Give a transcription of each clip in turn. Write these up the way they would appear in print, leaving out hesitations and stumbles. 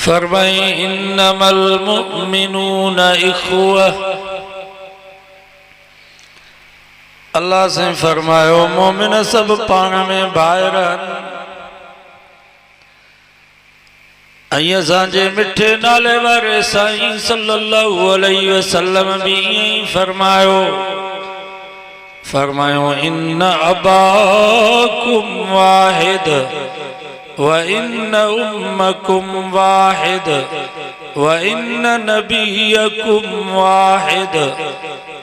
फरमाई इन्नमल मुमिनून इख्वह। अल्लाह से फरमायो मोमिन सब पाण में भाई रहन। असांजे मिठे नाले वारे साईं सल्लल्लाहु अलैहि वसल्लम भी यही फरमायो। फरमायो इन्न अबाकुम वाहिद व इन्न उम्मकुम वाहिद व इन्न नबियकुम वाहिद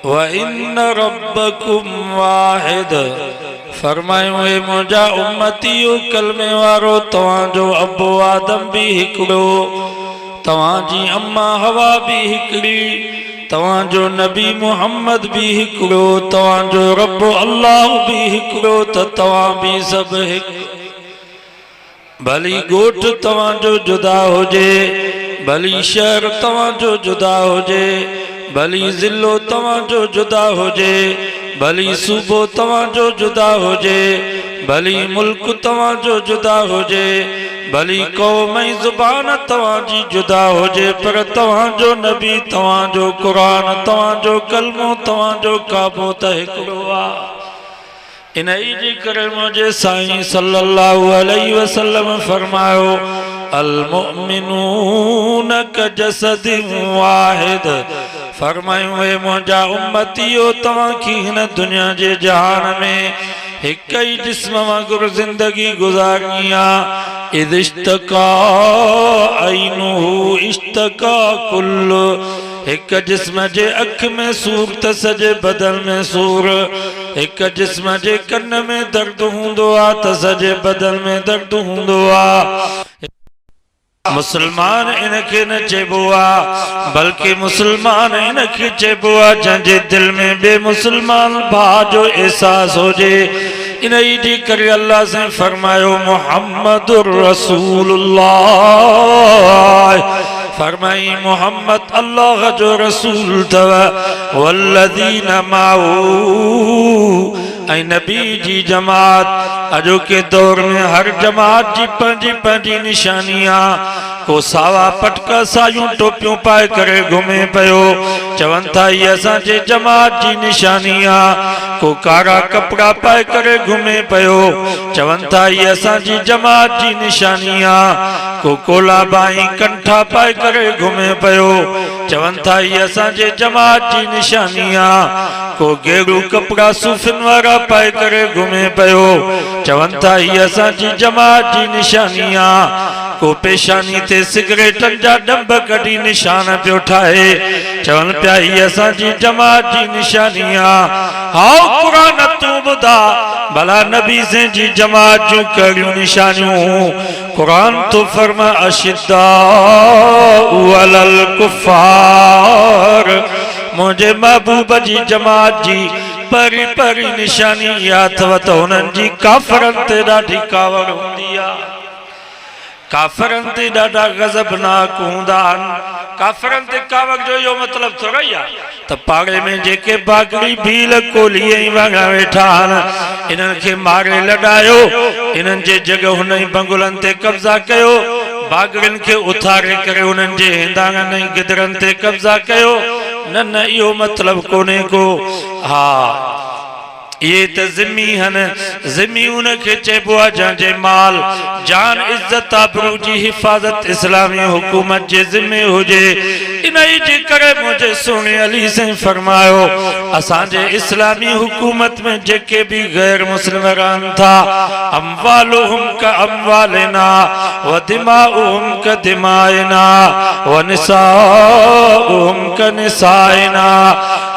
व इन्न रब्बकुम वाहिद। फरमायो ए मुझा उम्मतियो कलमे वारो तवांजो अबो आदम भी हिकड़ो, तवांजी अम्मा हवा भी हिकड़ी, तवांजो नबी मुहम्मद भी हिकड़ो, तवांजो रब अल्लाह भी हिकड़ो, त तवां भी सब हिक। भली गोठ तवांजो जुदा होजे, भली शहर तवांजो जुदा होजे, भली जिलो तवांजो जुदा होजे, भली सूबो तवांजो जुदा होजे, भली मुल्क तवांजो जुदा होजे, भली कौम जुबान तवांजी जुदा होजे, पर तवांजो नबी तवांजो कुरान तवांजो कलमो तवांजो काबो त हिकड़ो आ। इन जी करे मुझे साईं सल्लल्लाहु अलैहि वसल्लम फरमायो अल मुमिनून कजसदिन वाहिद। फरमायो ए मुझा उम्मतियो तवां की हिन दुनिया जे जहान में एक ही जिस्म वांगुरु जिंदगी गुजारनी आ। इद इश्तका ऐनुहु इश्तका कुल्लु। एक जिस्म जे अख में सूर त सजे बदन में सूर, एक जिस्म जे कन में दर्द हुंदो आ त सजे बदन में दर्द हुंदो आ। मुसलमान इनके न चेबो आ, बल्कि मुसलमान इनके चेबो आ जंहिंजे दिल में बे मुसलमान भा जो एहसास होजे। इन जी करे अल्लाह से फरमायो मुहम्मदुर रसूलुल्लाह। फरमाई मोहम्मद अल्लाह जो रसूल तव वल्लदीन माऊ। ऐं नबी जी जमात अजो के दौर में हर जमात जी पंजी पंजी निशानियां। को सावा पटका सायूं टोपियूं पाए करे घुमे पयो, चवन था ये असांजे जमात जी निशानियां। को कारा कपड़ा पाए करे घुमे पयो, चवन था ये असांजी जमात जी निशानियां। को कोला बाई कंठा पाए करे घुमे पयो, चवन था ये असांजे जमात जी निशानियां। को गेड़ू कपड़ा सूफिन वारा पाए करे घुमे पयो, चवन था ये असांजी जमात जी निशानियां। को पेशानी ते सिगरेटन जा डंब कड़ी निशान पियो ठाहे, चवन पिया ये असांजी जमात जी निशानियां। हाउ कुरान तू बुधा भला नबी से जी जमात जो कड़ियूं निशानियूं। कुरान तो फरमा अशिद्दाउ अलल कुफ्फार। मुझे महबूब जी जमात जी परी परी निशानी याद अथव त उन्हनि जी काफ़रनि ते ॾाढी कावड़ हूंदी आहे। काफ़रनि ते ॾाढा गज़बनाक हूंदा आहिनि। काफ़रनि ते कावड़ जो इहो मतिलबु थोरो ई आहे त पाड़े में जेके बागड़ी भील कोलीअ ई वांगा वेठा आहिनि, इन्हनि खे मारे लॾायो, इन्हनि जे जॻहुनि ऐं बंगुलनि ते कब्ज़ा कयो, बागड़ियुनि खे उथारे करे उन्हनि जे हिंदाणनि ऐं गिदरनि ते कब्ज़ा कयो। न न इहो मतिलबु कोन्हे को। हा ये त ज़िम्मी हन, ज़िम्मी उनखे चइबो आहे जंहिंजे माल जान इज्जत आबरू जी हिफ़ाज़त इस्लामी हुकूमत जे ज़िम्मे हुजे। इन जे करे मुझे सोने अली से फरमायो असांजे इस्लामी हुकूमत में जेके भी गैर मुस्लिम रहन था, अमवालुहुम का अमवालिना व दिमाउहुम का दिमाइना व निसाउहुम का निसाइना।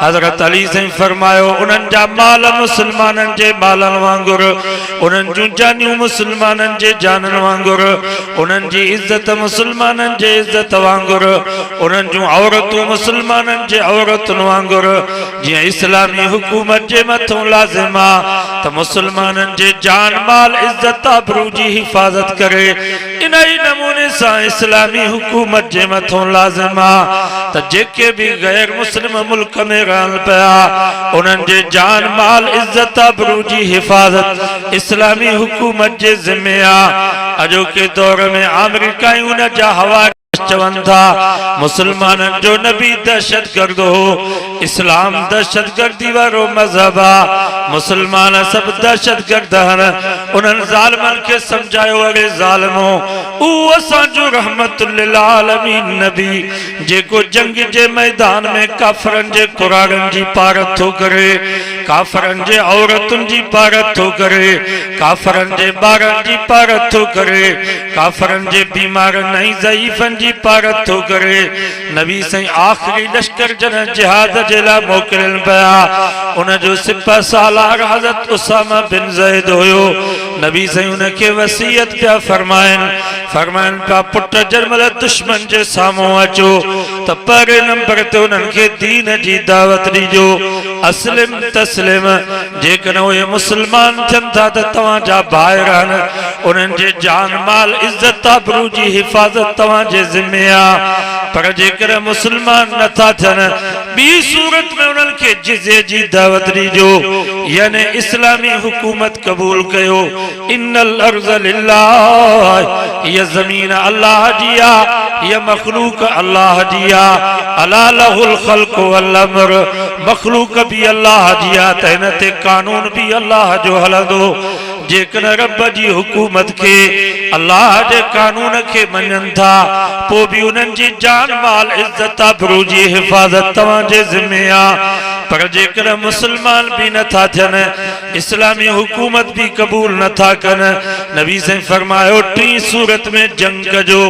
हज़रत अली से फरमायो उन्हनि जा माल मुसलमाननि जे मालनि वांगुरु, उन्हनि जूं जानियूं मुसलमाननि जे जाननि वांगुरु, उन्हनि जी इज्जत मुसलमाननि जे इज्जत वांगुरु, उन्हनि जूं औरतूं मुसलमाननि जे औरतुनि वांगुरु। जीअं इस्लामी हुकूमत जे मथां लाज़िम आहे त मुसलमाननि जे जान माल इज्जत आबरू जी हिफ़ाज़त करे, इन ई नमूने सां इस्लामी हुकूमत जे मथां लाज़िम आहे त जेके भी गैर मुस्लिम मुल्क में रहन पिया, उन्हनि जे जान माल इज्जत आबरू जी हिफ़ाज़त इस्लामी हुकूमत जे ज़िम्मे आहे। अॼोके दौर में अमेरिका उन जा हवा बदमाश चवन था मुसलमान जो नबी दहशतगर्द हो इस्लाम दहशतगर्दी वारो मजहब आ मुसलमान सब दहशतगर्द हन उन्हनि ज़ालिमनि खे समझायो अरे ज़ालिमो ऊ असांजो रहमतुल लिल आलमीन नबी जेको जंग जे मैदान में काफरन जे कुरागन जी पारत थो करे काफरन जे औरतुन जी पारत थो करे काफरन जे ॿारनि जी पारत थो करे काफरन जे बीमारन ऐं ज़ईफ़न जी पारत थो करे नबी साईं आख़िरी लश्कर जन जिहाद जे लाइ मोकिलियल पिया उन जो सिपह सालार हज़रत उसामा बिन ज़ैद हुयो नबी साईं उन खे वसीयत पिया फरमाइनि पिया पुट जरमल दुश्मन जे साम्हूं अचो त पहिरें नंबर ते उन्हनि खे दीन जी दावत ॾिजो अस्लिम तस्लिम जेकॾहिं उहे मुस्लमान थियनि था त तव्हांजा भाइर आहिनि उन्हनि जे जान माल इज़त आबरू जी हिफ़ाज़त तव्हांजे ज़िम्मे आहे पर जेकॾहिं मुसलमान नथा थियनि ॿी सूरत में उन्हनि खे जिज़े जी दावत ॾिजो यानी इस्लामी हुकूमत क़बूल कयो इन्नल अर्ज़ लिल्लाह ये ज़मीन अल्लाह जी आहे ये मखलूक अल्लाह जी आहे अला लहुल ख़ल्क़ु वल अम्र मखलूक भी अल्लाह जी आहे त हिन ते कानून भी अल्लाह जो हलंदो जेकॾहिं रब जी हुकूमत के अल्लाह जे कानून के मञनि था पोइ भी उन्हनि जी जान माल इज़त आबरू जी हिफ़ाज़त तव्हांजे ज़िम्मे आहे पर जेकॾहिं मुसलमान भी नथा थियनि इस्लामी हुकूमत भी क़बूल नथा कनि नबी साईं फरमायो टी सूरत में जंग कजो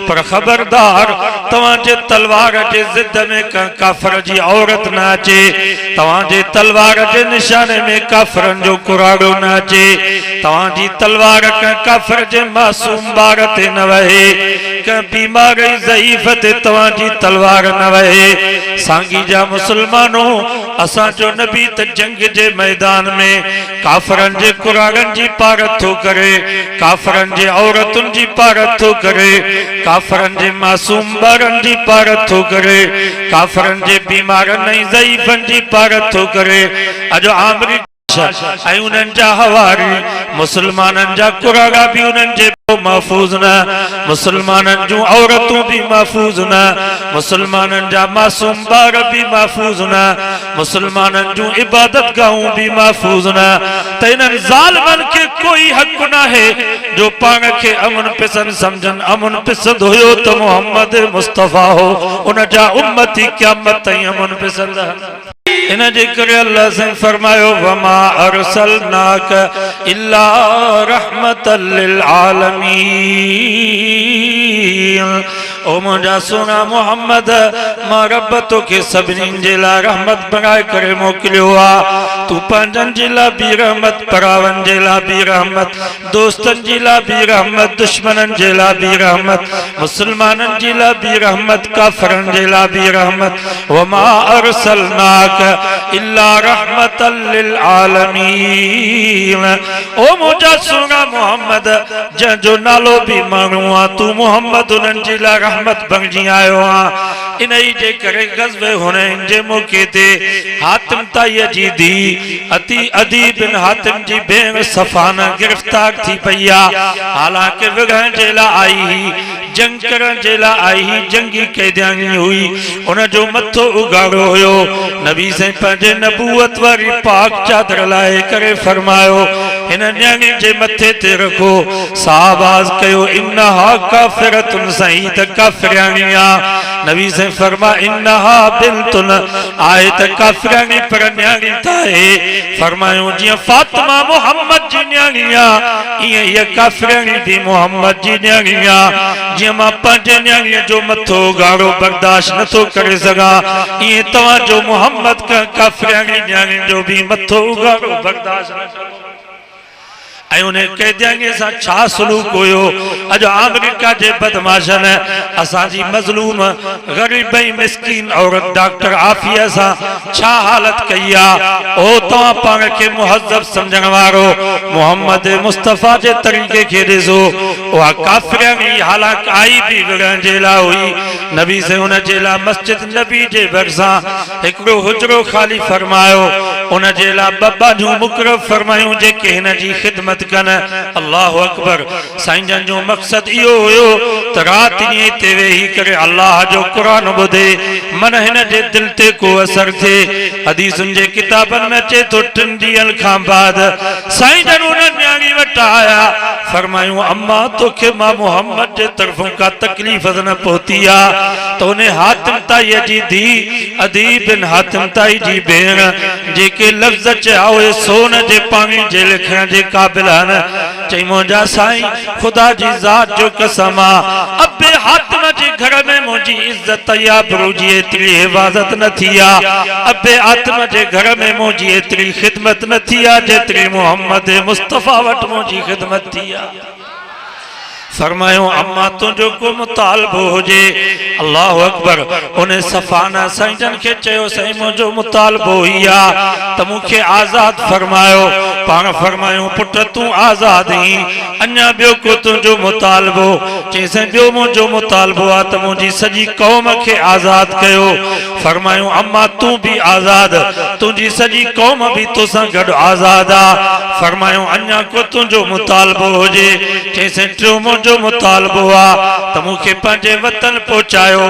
पर ख़बरदार तव्हांजे तलवार जे ज़िद में काफ़िर जी औरत न अचे तव्हांजे तलवार जे निशाने में काफ़िरनि जो कुराड़ो न अचे तव्हांजी तलवार काफ़िर जे मासूम ॿार ते न वहे कंहिं बीमार ज़ईफ़ ते तव्हांजी तलवार न वहे सांगी जा मुसलमानो असांजो नबी त जंग जे मैदान में काफ़िरनि जे कुराड़नि जी पारत थो करे काफ़िरनि जे औरतुनि जी पारत थो करे काफ़िरनि जे मासूम ॿारनि जी पारत थो करे काफ़िरनि जे बीमारनि ऐं ज़ईफ़नि जी पारत थो करे अॼु आमरी ऐं उन्हनि जा हवारी मुसलमाननि जा कुराड़ा भी उन्हनि जे महफूज़ न मुसलमाननि जूं औरतूं भी महफूज़ न मुसलमाननि जा मासूम ॿार भी महफूज़ न मुसलमाननि जूं इबादत गाहूं भी महफूज़ न त इन्हनि ज़ालिमनि खे कोई हक़ न आहे जो पाण खे अमन पसंद समझनि अमन पसंद हुयो त मोहम्मद मुस्तफ़ा हो उन जा उम्मती क़यामत ताईं अमन पसंद इन जे करे अल्लाह से फरमायो वमा अरसलनाक इल्ला रहमतल लिल आलमीन ओ मुंहिंजा सोना मोहम्मद मां रब तोखे सभिनीनि जे लाइ रहमत बणाए करे मोकिलियो आहे तूं पंहिंजनि जे लाइ बि रहमत परावनि जे लाइ बि रहमत दोस्तनि जे लाइ बि रहमत दुश्मननि जे लाइ बि रहमत मुसलमाननि जे लाइ बि रहमत काफ़िरनि जे लाइ बि रहमत वमा अरसलनाक इल्ला रहमतल लिल आलमीन ओ मुंहिंजा सोना मोहम्मद जंहिंजो नालो बि माण्हू आहे तूं मोहम्मद उन्हनि जे लाइ रहमत बणिजी आयो आहे इन ई जे करे ग़ज़वे हुनैन जे मौक़े ते हातिम ताईअ जी धीउ अदी बिन हातिम जी भेण सफ़ाना गिरफ़्तार थी पई आहे हालांकि विढ़ण जे लाइ आई हुई जंग करण जे लाइ आई हुई जंगी क़ैदियानी हुई उन जो मथो उघाड़ो हुयो नबी साईं पंहिंजे नबूवत वारी पाक चादर लाहे करे फरमायो हिन न्याणी जे मथे ते रखो साहबाज़ कयो इन्नहा काफ़िरतुन साईं त काफ़िराणी आहे नबी साईं फरमा इन्नहा बिल्तुन आहे त काफ़िराणी पर न्याणी त आहे फरमायो जीअं फातिमा मोहम्मद जी न्याणी आहे ईअं हीअ काफ़िराणी भी मोहम्मद जी न्याणी आहे जीअं मां पंहिंजे न्याणीअ जो मथो उघाड़ो बर्दाश्त नथो करे सघां ईअं तव्हांजो मोहम्मद काफ़िराणी न्याणी जो भी मथो उघाड़ो बर्दाश्त नथो ऐं उन कैदियानीअ सां छा सलूक हुयो अॼु अमेरिका जे बदमाशनि असांजी मज़लूम ग़रीब ऐं मिस्कीन औरत डॉक्टर आफ़िया सां छा हालत कई आहे ओ तव्हां पाण खे मुहज़्ज़ब सम्झण वारो मोहम्मद मुस्तफ़ा जे तरीक़े खे ॾिसो उहा काफ़िराणी हालांकि आई बि विढ़ण जे लाइ हुई नबी से उन जे लाइ मस्जिद नबी जे भरिसां हिकिड़ो हुजरो ख़ाली फरमायो उन जे लाइ बब्बा जो मुकरर फरमायूं जेके हिन जी खिदमत कन। अल्लाह अकबर। साईं जन जो मकसद इहो हुयो त रात ईअं ते वेही करे अल्लाह जो क़ुरान ॿुधे मन हिन जे दिल ते को असर थे। हदीसुनि जे किताबनि में अचे तो 3 ॾींहंनि खां बाद साईं जन उन न्याणी वटि आया फरमायूं अम्मा तोखे मां मोहम्मद जे तरफ़ों का तकलीफ़ न पहुती आ तो उन हातिम ताई जी धी अदीब बिन हातिम ताई जी भेण जेके लफ़्ज़ चया उहे सोन जे पाणी जे लिखण जे क़ाबिल आहिनि। चई मुंहिंजा साईं ख़ुदा जी ज़ात जो कसम आ अबे हातिम जे घर में मुंहिंजी इज़्ज़त या आबरू जी एतिरी हिफ़ाज़त न थी आ। अबे हातिम जे घर में मुंहिंजी एतिरी खिदमत न थी आ जेतिरी मोहम्मद मुस्तफ़ा वटि मुंहिंजी खिदमत थी आ। फरमायो अम्मा तुझो को मुतालबो हुजे। अल्लाह अकबर। उन्हें सफ़ाना साईं जन के चयो साईं मुझो मुतालबो ही आ त मूंखे आज़ाद फरमायो। पाण फरमायो पुट तू आज़ाद ही अन्या बियो को तुझो मुतालबो। चईं बियो मुझो मुतालबो आ त मुझी सजी कौम के आज़ाद कयो। फरमायो अम्मा तू भी आज़ाद तुझी सजी कौम भी तोसां गॾु आज़ाद आ। फरमायो अन्या को तुझो मुतालबो हुजे। चईं टियों जो मुतालबो आ त मूंखे पंहिंजे वतन पहुचायो।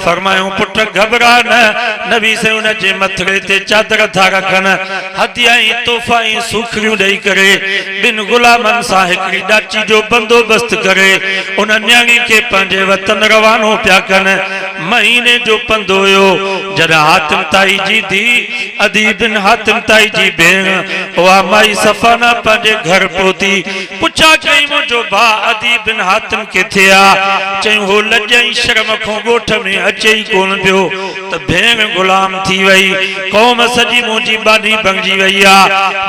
फरमायो पुट घबरा न नबी से उन जे मथड़े ते चादर था रखन हदिया तोहफा सूखड़ियूं ॾेई करे ॿिन गुलामनि सां हिकिड़ी ॾाची जो बंदोबस्त करे उन न्याणी खे पंहिंजे वतन रवानो पिया कनि। महीने जो पंधु हुयो जॾहिं हातिम ताई जी धी अदीब बिन हातिम ताई जी भेण उहा माई सफ़ाना पंहिंजे घर पहुती। पुछा कई मुंहिंजो भाउ अदीब बिन हातिम किथे आ। चई हो लॼई शर्म खां ॻोठ में अचे ई कोन पियो त भेण गुलाम थी वई कौम सजी मुंहिंजी बानी भंगिजी वई आ।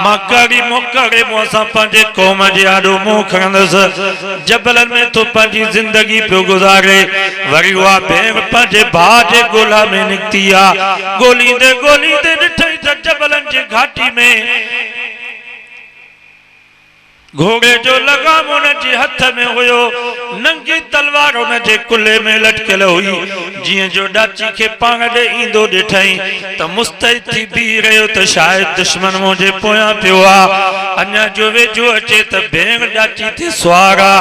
मां कड़ी मोकड़े मुंहं सां पंहिंजे कौम जे आॾो मुंहुं खणंदुसि जबलनि में तो पंहिंजी ज़िंदगी पियो गुज़ारे। वरी उहा भेण पंहिंजे भाउ जे ॻोल्हा में निकिती आ। ॻोल्हींदे ॻोल्हींदे ॾिठई त जबलनि जी घाटी में घोड़े जो लगाम उन जे हथ में हुयो नंगी तलवार उन जे कुल्हे में लटकियल हुई। जीअं जो ॾाची खे पाण ॾे ईंदो ॾिठई त मुस्तैद थी बीह रहियो त शायदि दुश्मन मुंहिंजे पोयां पियो आ। अञा जो वेझो अचे त भेण ॾाची ते सुवार आ।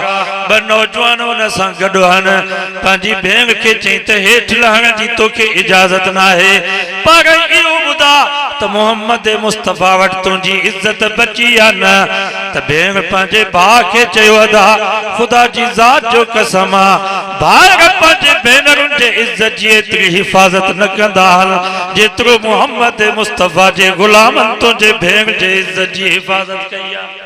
ॿ नौजवान उन सां गॾु आहिनि। पंहिंजी भेण खे चई त हेठि लहण जी तोखे इजाज़त न आहे पर इहो ॿुधा त मोहम्मद मुस्तफ़ा वटि तुंहिंजी इज़त बची या न। त भेण पंहिंजे भाउ खे चयो अदा ख़ुदा जी ज़ात जो कसम आ भाउर पंहिंजे भेनरुनि जे इज़त जी एतिरी हिफ़ाज़त न कंदा जेतिरो मोहम्मद मुस्तफ़ा जे गुलामनि तुंहिंजे भेण जे इज़त जी हिफ़ाज़त कई आहे।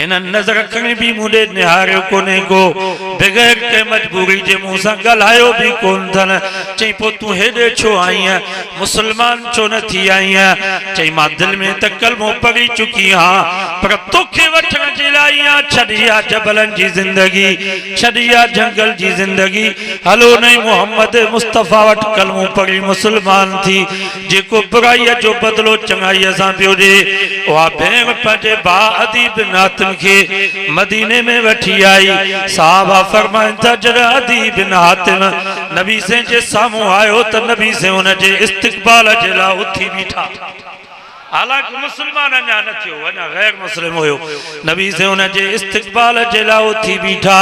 इन नज़र खणी भी मुंडे निहारियो कोने को बगैर के मजबूरी जे मुंह सां ॻाल्हायो भी कोन थन। चई पो तू हेॾे छो आई है मुसलमान छो न थी आई है। चई मां दिल में त कलमो पढ़ी चुकी हाँ पर तोखे वठण जे लाइ आ छॾिया जबलनि जी ज़िंदगी छॾिया जंगल जी ज़िंदगी हलो नहीं मोहम्मद मुस्तफ़ा वटि कलमो पढ़ी मुसलमान थी जेको बुराईअ जो बदिलो चङाईअ सां पियो ॾे। उहा भेण पंहिंजे भाउ अदीब बिन हातिम के मदीने में वठी आई। साहबा फरमाइन था जॾहिं अदीब बिन हातिम नबी से जे साम्हूं आयो त नबी से उन जे इस्तक़बाल जे लाइ उथी बीठा। हालांकि मुसलमान अञा न थियो अञा गैर मुस्लिम हुयो। नबी से उन जे इस्तक़बाल जे लाइ उथी बीठा।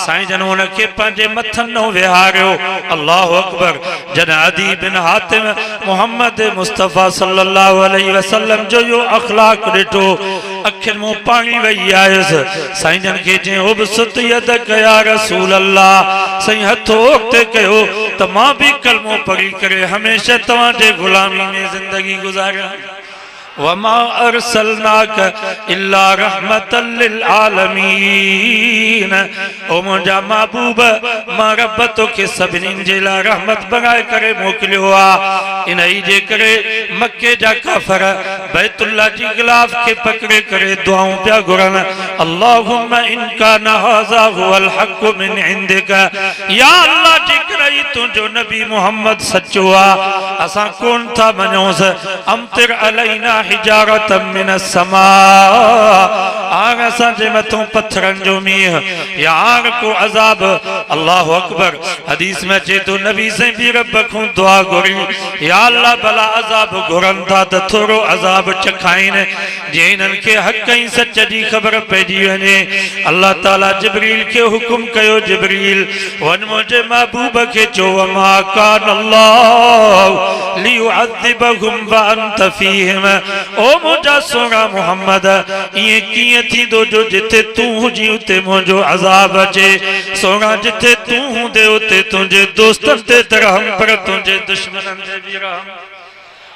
साईं जन उन खे पंहिंजे मथनि न विहारियो। अल्लाह अकबर। जॾहिं अदीब बिन हातिम मोहम्मद मुस्तफ़ा सल्लल्लाहु अलैहि वसल्लम जो इहो अख़लाक़ ॾिठो अखियुनि मूं पाणी वही आयुसि। साईं जन खे चई उबसुत यदक या रसूल अल्लाह साईं हथो अॻिते कयो त मां भी कलमो पढ़ी करे हमेशह तव्हां जे ग़ुलामी में ज़िंदगी गुज़ारियां। वमा अरसलनाक इल्ला रहमतल लिल आलमीन। ओ मुंहिंजा महबूब मां रब तोखे सभिनीनि जे लाइ रहमत बनाए करे मोकिलियो आ। इन ई जे करे मके जा काफ़र बैतुल्लाह जी गिलाफ के पकड़े करे दुआऊं पिया घुरनि अल्लाहुम्मा इन काना हाज़ा हुवल हक़ मिन इंदिक। या अल्लाह जेकर ई तुंहिंजो नबी मोहम्मद सचो आ असां कोन था मञूंसि अमतिर अलैना हिजारतम मिनस समा आग असांजे मथों पत्थरन जो मींह या आग को अजाब। अल्लाह अकबर। हदीस में अचे तो नबी से भी रब को दुआ घुरी या अल्लाह भला अजाब घुरन था त थोरो अजाब चखाइन जे इन्हनि खे हक़ ऐं सच जी ख़बर पइजी वञे। अल्लाह ताला जिब्रील के हुकुम कयो जिब्रील वन मुझे महबूब के चो वमा कान अल्लाह लियुअज़िबहुम व अंत फीहिम। ओ मुझा सोना मोहम्मद ये किए थी दो जो जिथे तू हुजी उते मुझो अजाब अचे। सोना जिथे तू हुंदे उते तुझे दोस्तन ते रहम पर तुझे दुश्मनन ते भी रहम।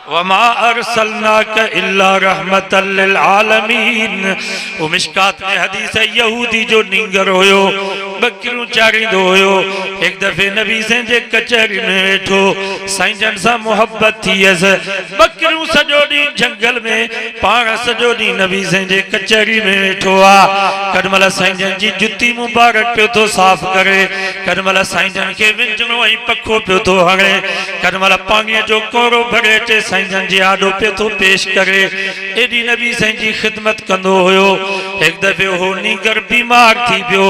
वमा अरसलनाक इल्ला रहमतल लिल आलमीन। वो मिशकात में हदीस है यहूदी जो नींगर होयो बकरियों चारींदो होयो एक दफे नबी से जे कचहरी में वेठो साईं जन सा मोहब्बत थी अस बकरियों सजो डी जंगल में पाण सजो डी नबी से जे कचहरी में वेठो आ। कदमल साईं जन जी जुती मुबारक पियो तो साफ करे कदमल साईं जन के विंजणो ऐं पखो पियो तो हणे कदमल पाणीअ जो कोरो भरे अचे साईं जन जी आडो पे तो पेश करे एडी नबी साईं जी खिदमत कंदो होयो। एक दफे हो नीगर बीमार थी पियो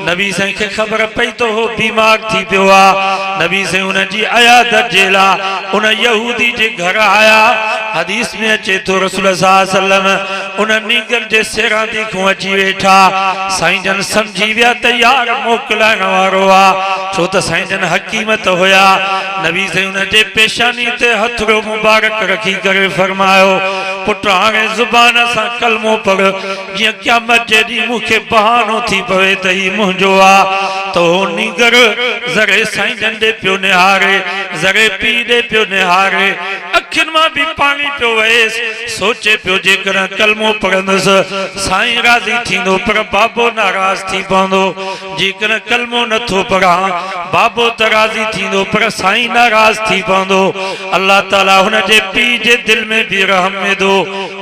नबी साईं के खबर पई तो हो बीमार थी पियो आ। नबी साईं उन जी अयादत जेला उन यहूदी जे घर आया। हदीस में अचे तो रसूल सल्लल्लाहु अलैहि वसल्लम उन नीगर जे सेरा दी को अची वेठा साईं जन समझी विया त यार मोकलाइण वारो आ छो त साईं जन हकीमत होया। नबी साईं उन जे पेशानी ते हथड़ो मुबारक रखी करे फरमायो पुट हाणे ज़ुबान सां कलमो पढ़ जीअं क़यामत जे ॾींहुं मूंखे बहानो थी पवे त ही मुंहिंजो आ। तो नीगर ज़रे साईं जन ॾे पियो निहारे ज़रे पीउ ॾे पियो निहारे अखियुनि मां भी पानी पियो वहेसि सोचे पियो जेकर कलमो पढ़ंदुसि साईं राज़ी थींदो पर बाबो नाराज़ थी पवंदो जेकर कलमो नथो पढ़ां बाबो त राज़ी थींदो पर साईं नाराज़ थी पवंदो। अल्लाह ताला हुन जे पीउ जे दिल में भी रहम विधो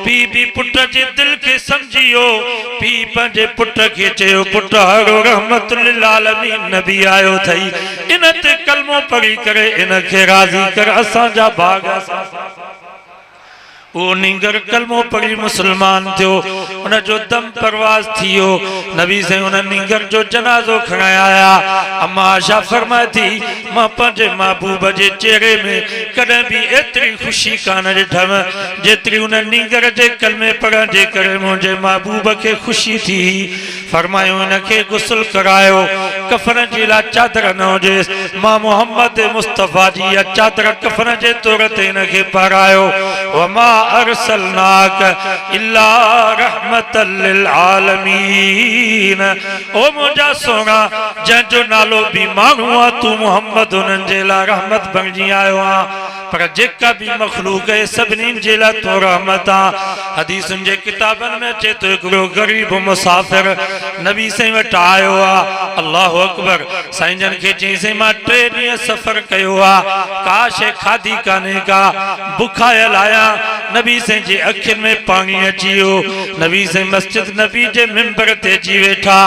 पीउ भी पुट जे दिल के समझियो पीउ पंहिंजे पुट के चयो पुट हरो रहमतुल लिल आलमीन नबी आयो थई इन ते कलमो पढ़ी करे इन खे राज़ी कर असांजा भाग असां। वो नीगर कलमो पढ़ी मुसलमान थियो उन जो दम परवाज थियो नबी से उन नीगर जो जनाजो खणाए आया। अम्मा आशा फरमाए थी मां पंहिंजे महबूब जे चेहरे में कदे भी एतरी खुशी कान ॾिठम जेतरी उन नीगर जे कलमे पढ़ण जे करे मुंहिंजे महबूब के खुशी थी। फरमायो इन के गुस्ल करायो कफन जी ला चादर न हुजेसि मां मोहम्मद मुस्तफ़ा जी या चादर कफन जे तौर ते इन के पारायो। वमा अरसलनाक इल्ला रहमतल लिल आलमीन। ओ मुंहिंजा सोना जंहिंजो नालो भी माण्हू आ तू मोहम्मद उन्हनि जे लाइ रहमत बणिजी आयो आ पर जेका भी मखलूक है सभिनी जे लाइ तो रहमत आ। हदीसुनि जे किताबनि में अचे तो हिकिड़ो गरीब मुसाफ़िर नबी साईं वटि आयो आ। अल्लाह अकबर। साईं जन खे चईं मां 3 ॾींहं सफ़र कयो आ का शइ खाधी कान्हे का बुखायल आया। नबी साईं जे अखियुनि में पानी अची वियो नबी साईं मस्जिद नबी जे मिंबर ते अची वेठा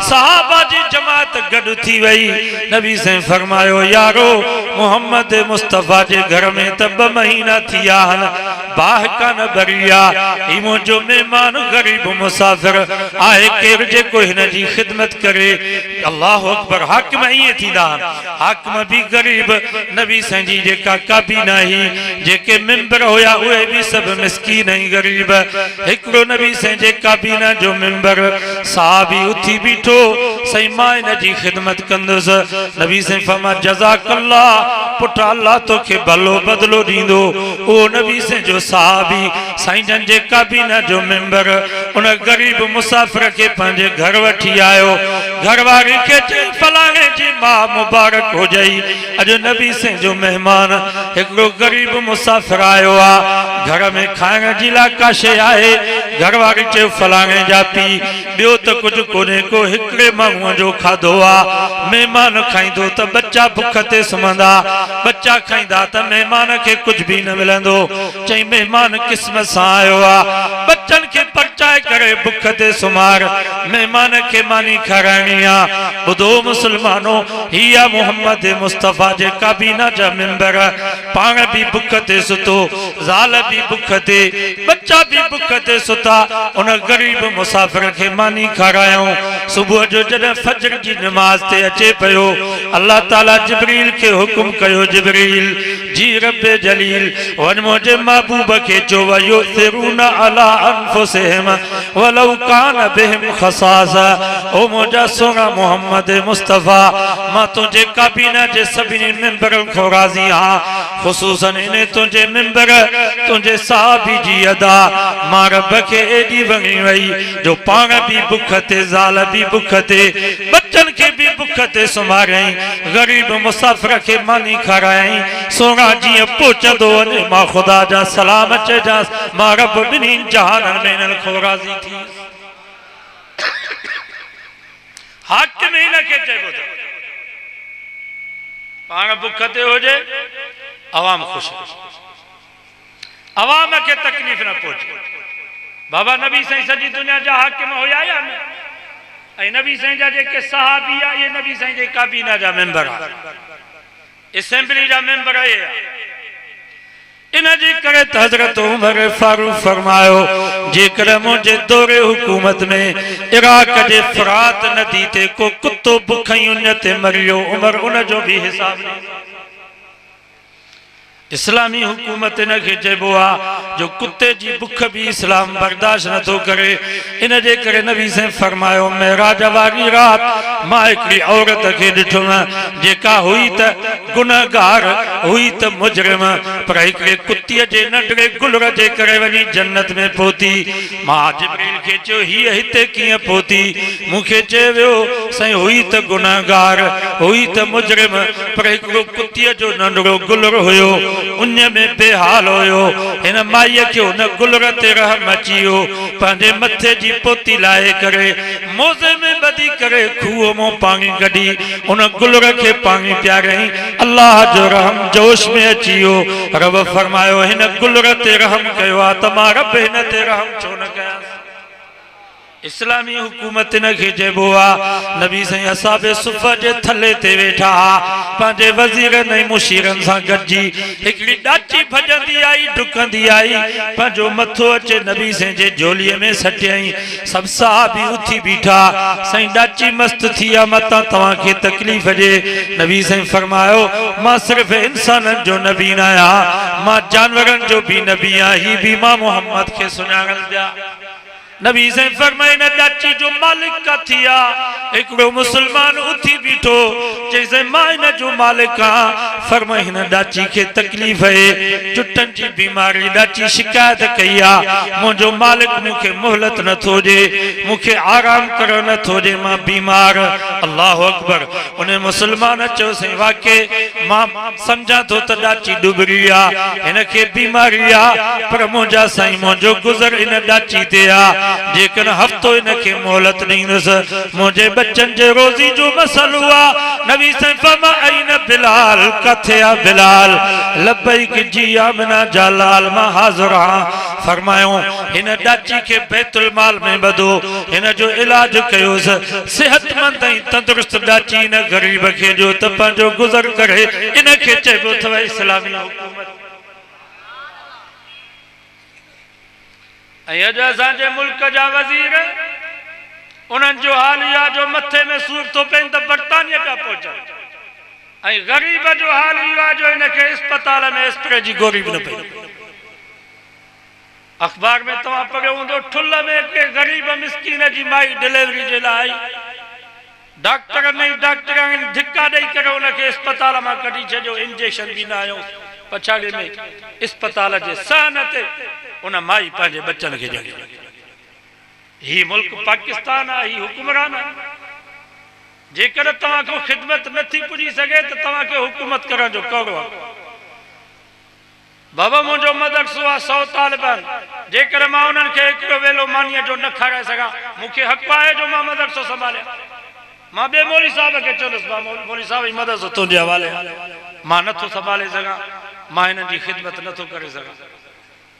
सहाबा जी जमात गॾु थी वई। नबी साईं फरमायो यारो मोहम्मद मुस्तफ़ा जे घर में त 2 महीना थी विया आहिनि बाह कान भरी आ ही मुंहिंजो महिमान गरीब मुसाफ़िर आहे केरु जेको हिन जी ख़िदमत करे। अल्लाह अकबर। हाकिम ईअं थींदा हाकिम भी गरीब नबी साईं जी जेका काबीना ही जेके मिंबर हुया उहे भी सब मिस्कीन ऐं गरीब। हिकिड़ो नबी साईं जे काबीना जो मिंबर साहबी उथी बीठो सही मां इन जी ख़िदमत कंदुसि। नबी साईं फरमा जज़ाकल्लाह पुट अल्लाह तोखे भलो बदलो ॾींदो। ओ नबी साईं जो साहबी साईं जन जे काबीना जो मिंबर उन गरीब मुसाफ़िर के पंहिंजे घर वठी आयो। घरवारी के चई फलाणे जी मां मुबारक हो जाई अॼु नबी साईं जो मेहमान हिकिड़ो गरीब मुसाफ़िर आयो आ घर में खाइण जी लाइ का शइ आहे। घरवारी चयो फलाणे जा पी ॿियो त कुझु कोन्हे को हिकिड़े माण्हूअ जो खाधो आ महिमान खाईंदो त बच्चा भुख ते सुम्हंदा बच्चा खाईंदा त महिमान के कुछ भी न मिलंदो। चई मेहमान किस्मत सां आयो आ बच्चन के परचाए करे भुख ते सुमार मेहमान के मानी खाराइणी आ। ॿुधो मुसलमानो हिया मोहम्मद मुस्तफ़ा जे काबीना जा मिंबर पाण भी बुख ते सुतो ज़ाल भी बुख ते बच्चा भी बुख ते सुता उन गरीब मुसाफिर के मानी खारायो सुबह जो जॾहिं फजर की नमाज ते अचे पयो अल्लाह ताला जिब्रील के हुक्म कयो जिब्रील जी रब्बे जलील वन मुझे महबूब के जो वयुसिरूना अला अनफुसिहिम वलौ कान बिहिम खसासा ओ मुझा सोना मोहम्मद मुस्तफ़ा मां तुझे काबीना जे सभिनी मिंबरन को राज़ी हां खुसूसन इने तुझे मिंबर तुझे साहबी जी अदा मां रब के एडी वणी वई जो पाण भी बुख ते ज़ाल भी बुख ते बच्चन के भी बुख ते सुमारई गरीब मुसाफिर के मानी खाराई सोना जी पहुंचंदो वने मां खुदा जा सलाम चइजा मां रब बिन्हीं जहानन में इन्हनि को राज़ी थी हाकिम ही न के चइबो त पाण बुख ते होजे अवाम खुश अवाम के तकलीफ न पहुंचे बाबा नबी साईं सजी दुनिया जा हाकिम होया या न ऐं नबी साईं जा जेके सहाबी आ ये नबी साईं जे काबीना जा मेंबर आ असेंबली जा मेंबर आए इन जी करे हजरत उमर फारूक फरमायो जेकर मुझे दौरे हुकूमत में इराक जे फरात नदी ते को कुत्तो बुखई उन ते मरियो उमर उन जो भी हिसाब नहीं इस्लामी हुकूमत इन के चइबो आ जो कुत्ते जी बुख भी इस्लाम बर्दाश्त न तो करे इन जे करे नबी से फरमायो मेराज वारी रात मां एकड़ी औरत के दिठुम जेका हुई त गुनहगार हुई त मुजरिम पर एकड़े कुत्तीअ जे नंढड़े गुलर जे करे वनी जन्नत में पहुती मां जिब्रील के चयो ही हिते कीअं पहुती मुखे चयो सही हुई त गुनहगार हुई त मुजरिम पर एकड़ो कुत्तीअ जो नंढड़ो गुलर हुयो उन में बेहाल होयो इन माईअ के उन गुलर ते रहम अचियो पंहिंजे मथे जी पोती लाए करे मोज़े में बदी करे खूह मो पानी कढी उन गुलर के पानी प्यारई अल्लाह जो रहम जोश में अचियो रब फरमायो हिन गुलर ते रहम कयो आ त मां रब हिन ते रहम छो न कयां इस्लामी हुकूमत न के चइबो आ नबी साईं असाबे सुफ़ जे थले ते वेठा पंहिंजे वज़ीरन ऐं मुशीरन सां गॾिजी हिकिड़ी ॾाची भॼंदी आई डुकंदी आई पंहिंजो मथो अचे नबी साईं जे झोलीअ में सटियई सभु साहबी उथी बीठा साईं ॾाची मस्त थी आ मतां तव्हांखे तकलीफ़ जे नबी साईं फरमायो मां सिर्फ़ इंसाननि जो नबी न आहियां मां जानवरनि जो भी नबी आहियां ही भी मां मोहम्मद खे सुञाणल ॾिया नबी से फरमाए न ॾाची जो मालिक का थिया एकड़ो मुसलमान उठी बीठो जैसे मां न जो मालिक आ फरमाए न ॾाची के तकलीफ है चुटन जी बीमारी ॾाची शिकायत कई आ मुझो मालिक मुखे मोहलत न थो दे मुखे आराम करो न थो दे मां बीमार अल्लाह अकबर उन्हें मुसलमान चो से वाके मां समझा तो त ॾाची डुबरी आ इनके बीमारी आ पर मुझा साईं मुझो गुज़र इन ॾाची ते आ जेकर हफ्तो इनके मोहलत नहीं दस मुझे बच्चन जे रोजी जो मसलो आ नबी से फरमा ऐन बिलाल कथे आ बिलाल लब्बैक जी आमना जलाल मा हाजिर हां फरमायो इन ॾाची के बैतुल माल में बदो इन जो इलाज कयोस सेहतमंद ऐं तंदुरुस्त ॾाची इन गरीब के जो त पंहिंजो गुज़र करे इनके चइबो अथव इस्लामी हुकूमत असांजे मुल्क जा वज़ीर उन्हनि जो हाल इहा जो मथे में सूर तो पए त बर्तानिया पिया पहुचनि ऐं ग़रीब जो हाल इहो जो इनखे अस्पताल में स्प्रे जी गोरी बि न पई अखबार में तव्हां पढ़ियो हूंदो ठुल में के ग़रीब मिसकीन जी माई डिलीवरी जे लाइ डॉक्टर नहीं डॉक्टर धिक्का ॾेई करे उनखे अस्पताल मां कढी छॾियो इंजेक्शन बि न आयो पछाड़ी में अस्पताल जे सहन ते उन माई पंहिंजे बच्चन के जॻह ही मुल्क पाकिस्तान आ ही हुक्मरान आ जेकर तव्हां को खिदमत नथी पुजी सके तो तव्हां के हुकूमत करण जो कहिड़ो आहे बाबा मुझो मदरसो आ 100 तालिबान जेकर मां उन्हनि खे हिकिड़ो वेलो मानीअ जो न खाराए सघां मूंखे हक़ आहे जो मां मदरसो संभालियां मां ॿिए मौली साहब खे चवंदुसि मौली साहब ही मदरसो तुंहिंजे हवाले मां नथो संभाले सघां मां हिननि जी खिदमत नथो करे सघां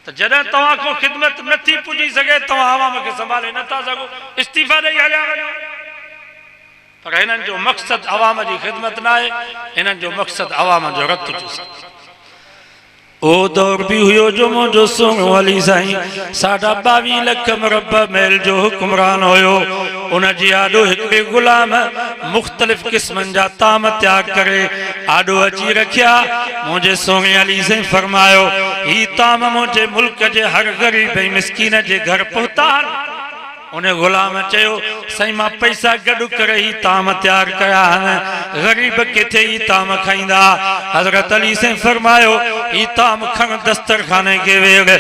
तो जॾहिं तव्हां को खिदमत नथी पुजी सके तव्हां आवाम खे संभाले नथा सघो इस्तीफ़ा ॾेई हलिया वञो पर इन्हनि जो मक़सदु अवाम जी ख़िदमत न आहे, इन्हनि जो मक़सदु अवाम जो रत चूसण। ओ दौर भी हुयो जो मुझो सोनो अली साईं 22.5 लख मुरबा मैल जो हुक्मरान होयो। उन जी आडो हिकड़े गुलाम मुख्तलिफ किस्मन जा ताम त्याग करे आडो अची रखिया। मुझे सोने अली साईं फरमायो ही ताम मुझे मुल्क जे हर गरीब मिस्कीन जे घर पहुता। उन्हें गुलाम चयो साईं मां पैसा गडु करे ही ताम तैयार कया गरीब किथे ही ताम खाईंदा। हजरत अली से फरमायो ही ताम खन दस्तरखाने के वेड़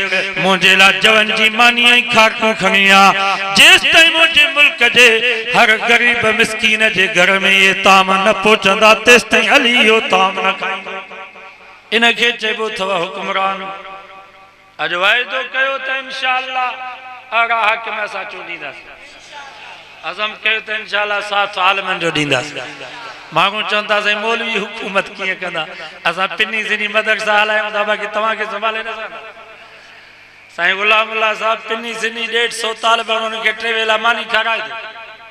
मुझे ला जवन जी मानी खाकू खनिया जेस ताईं मुझे मुल्क जे हर गरीब मिस्कीन जे घर में ये ताम न पहुंचंदा तेस ताईं अली यो ताम न खाईंदा। इनके चइबो थव हुक्मरान। अज वायदो कयो त इंशाअल्लाह आगा हाकिम असां चूंडींदासीं, अज़म कयो त इंशाअल्लाह 7 साल में जो ॾींदासीं। माण्हू चवंदा साईं मौलवी हुकूमत कीअं कंदा, असां पिनी सिनी मदरसा हलायूं था बाक़ी तव्हांखे संभाले न सघंदा। साईं गुलाम अल्लाह साहब पिनी सिनी 150 तालिब उन्हनि खे 3 वेला मानी खाराए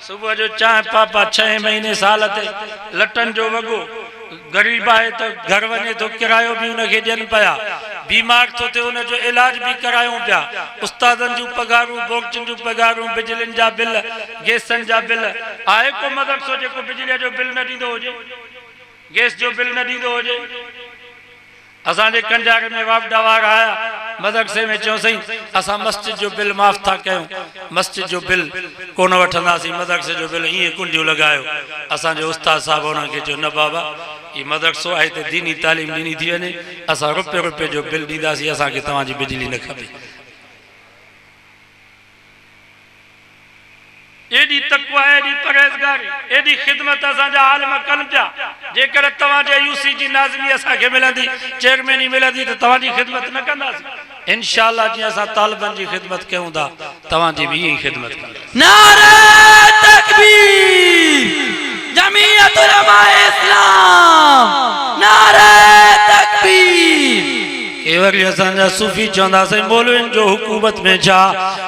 सुबह जो चांहि पापा 6 महीने साल ते लटन जो वॻो गरीब है तो घर वने तो किरायो भी उनके ॾियनि पिया। बीमार तो थे उन जो इलाज भी करायूं पिया। उस्तादन जूं पगारूं बोक्चन जूं पगारूं बिजलिन जा बिल गैसन जा बिल आहे को मदरसो जेको बिजली जो बिल न ॾींदो हुजे गैस जो बिल न ॾींदो हुजे। असांजे कंजारे में वापडा वार आया मदरसे में चयो सही असां मस्जिद जो बिल माफ़ था कयूं मस्जिद जो बिल कोन वठंदासीं मदरसे जो बिल ईअं कुंडियूं लॻायो। असांजे उस्ताद साहब उन्हनि खे चयो न बाबा ये मदरसो आहे त दीनी तालीम ॾिनी थी वञे असां रुपए जो बिल ॾींदासीं असांखे तव्हांजी बिजली न खपे। एडी तकवा एडी परहेज़गारी एडी खिदमत असांजा आलिम कनि पिया। जेकर तव्हांजे यूसी जी नाज़मी असांखे मिलंदी चेयरमैनी मिलंदी त तव्हांजी खिदमत न कंदासीं। इंशाअल्लाह जीअं असां तालिबनि जी खिदमत कयूं था तव्हांजी भी ईअं खिदमत कंदासीं। नारे तकबीर जमीयत उलमाए इस्लाम नारे तकबीर। वरी असांजा सूफी चवंदा साईं मौलवियुनि जो हुकूमत में छा।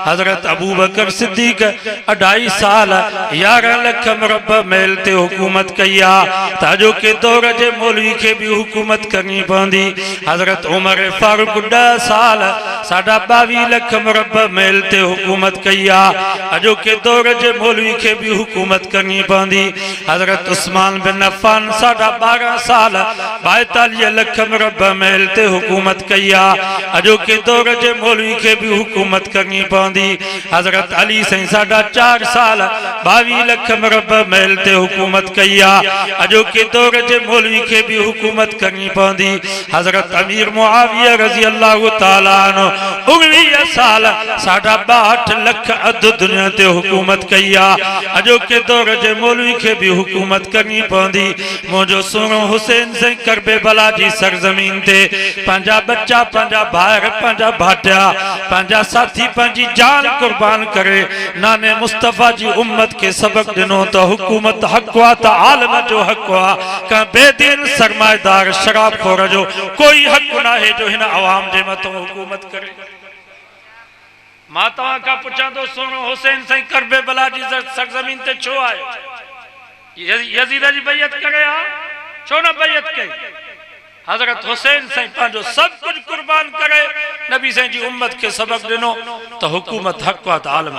हज़रत अबू बकर सिद्दीक़ 2.5 साल 11 लख मुरबा मैल ते हुकूमत कई आहे त अॼोके दौर जे मौलवी खे भी हुकूमत करनी पवंदी। हज़रत उमर फारूक 10 साल 22.5 लख मुरबा मैल ते हुकूमत कई आहे अॼोके दौर जे मौलवी खे भी हुकूमत करनी पवंदी। हज़रत उस्मान बिन अफ़्फ़ान 12.5 साल 42 लख मुरबा मैल ते हुकूमत कई आहे अॼोके दौर जे मौलवी खे भी हुकूमत करनी पवंदी। हज़रत अली साईं 4.5 साल 22 लख मुरबा मैल ते हुकूमत कई आहे अॼोके दौर जे मौलवी खे भी हुकूमत करनी पवंदी। हज़रत अमीर मुआविया रज़ी अल्लाह ताला अन्हु 19 साल 62 लख अध दुनिया ते हुकूमत कई आहे अॼोके दौर जे मौलवी खे भी हुकूमत करनी पवंदी। मुंहिंजो सुहिणो हुसैन साईं करबला जी सरज़मीन ते पंहिंजा बच्चा पंहिंजा भाइर पंहिंजा भाटिया पंहिंजा साथी पंहिंजी जान कुर्बान करे नाने मुस्तफ़ा जी उम्मत के सबक ॾिनो त हुकूमत हक़ आहे त आलम जो हक़ आहे का बेदीन सरमाएदार शराबखोर जो कोई हक़ न आहे जो हिन अवाम जे मथां हुकूमत करे। मां तव्हां खां पुछां थो सुहिणो हुसैन साईं करबला जी सरज़मीन ते छो आयो? यज़ीद जी बैयत करे आ छो न बैयत कई? हज़रत हुसैन साईं पंहिंजो सब कुछ कुर्बान करे नबी साईं जी उम्मत के सबक ॾिनो त हुकूमत हक़ आहे त आलम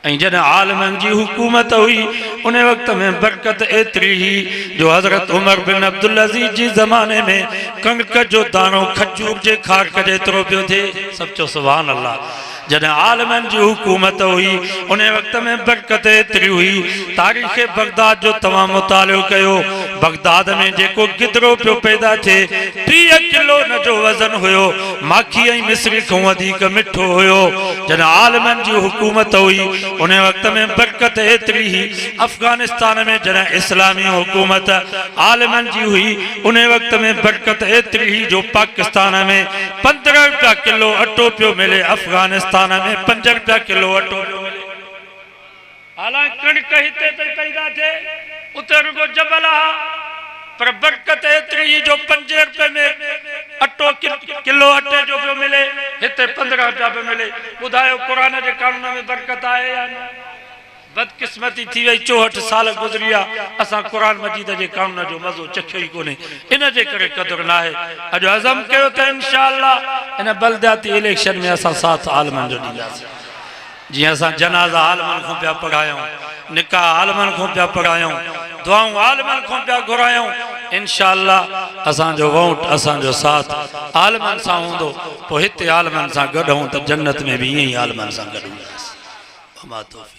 ऐं जॾहिं आलमनि जी हुकूमत हुई उन वक़्त में बरकत एतिरी ही जो हज़रत उमर बिन अब्दुल अज़ीज़ जी ज़माने में कणक जो दाणो खजूर जे खारक जेतिरो पियो थिए। सब चो सुभान अल्लाह। जॾहिं आलमनि जी हुकूमत हुई उन वक़्त में बरकत एतिरी हुई। तारीख़ बगदाद जो तमामु मुतालियो कयो। बगदाद में जेको गिदरो पियो पैदा थिए 30 किलो न जो वज़न हुयो माखी ऐं मिस्री खां वधीक मिठो हुयो। जॾहिं आलमनि जी हुकूमत हुई उन वक़्त में बरकत एतिरी ही अफ़गानिस्तान में जॾहिं इस्लामी हुकूमत आलमनि जी हुई उन वक़्त में बरकत एतिरी ही जो पाकिस्तान में 15 रुपया किलो अटो पियो मिले अफ़गानिस्तान में 5 रुपया किलो अटो पियो मिले। हालांकि कणिक हिते पई पैदा थिए उते रुगो जबल आहे पर बरकत एतिरी ही जो 5 रुपए में अटो किलो अटे जो पियो मिले हिते 15 रुपया पियो मिले। ॿुधायो क़ुरान जे कानून में बरकत आहे या न? बदकिस्मती थी वही 64 साल गुजरिया असा कुरान मजीद के कानून जो मज़ो चखियो ही कोने इन जे करे कदर ना है अज अज़म कयो त इंशाअल्लाह इन बलदियाती इलेक्शन में असा साथ आलमन जो दींदासीं जी असा जनाजा आलमन को पिया पढ़ायूं निकाह आलमन को पिया पढ़ायूं दुआऊं आलमन को पिया घुरायूं इंशाअल्लाह असा जो वोट असा जो साथ आलमन सा होंदो पो हिते आलमन सा गड हूं त जन्नत में भी यही आलमन सा गड हूंदासीं।